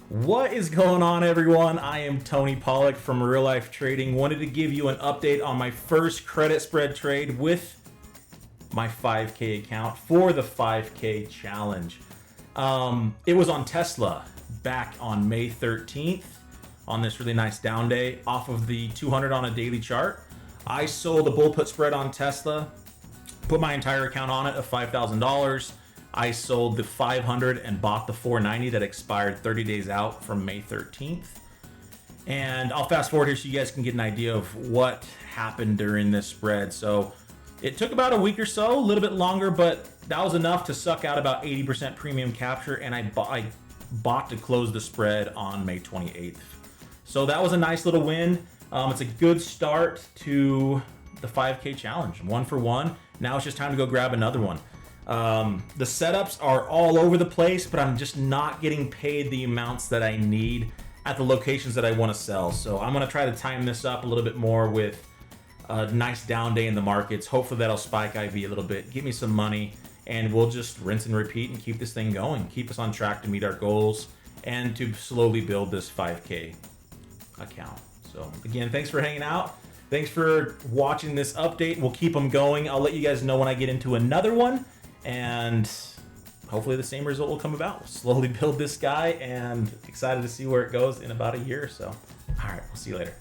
What is going on, everyone? I am Tony Pollock from Real Life Trading. Wanted to give you an update on my first credit spread trade with my 5K account for the 5K challenge. It was on Tesla back on May 13th on this really nice down day off of the 200 on a daily chart. I sold a bull put spread on Tesla, put my entire account on it of $5,000. I sold the 500 and bought the 490 that expired 30 days out from May 13th. And I'll fast forward here so you guys can get an idea of what happened during this spread. So it took about a week or so, a little bit longer, but that was enough to suck out about 80% premium capture. And I bought to close the spread on May 28th. So that was a nice little win. It's a good start to the 5K challenge, 1 for 1. Now it's just time to go grab another one. The setups are all over the place, but I'm just not getting paid the amounts that I need at the locations that I want to sell. So I'm going to try to time this up a little bit more with a nice down day in the markets. Hopefully that'll spike IV a little bit, give me some money, and we'll just rinse and repeat and keep this thing going. Keep us on track to meet our goals and to slowly build this 5K account. So again, thanks for hanging out. Thanks for watching this update. We'll keep them going. I'll let you guys know when I get into another one. And hopefully the same result will come about. We'll slowly build this guy and excited to see where it goes in about a year or so. All right, we'll see you later.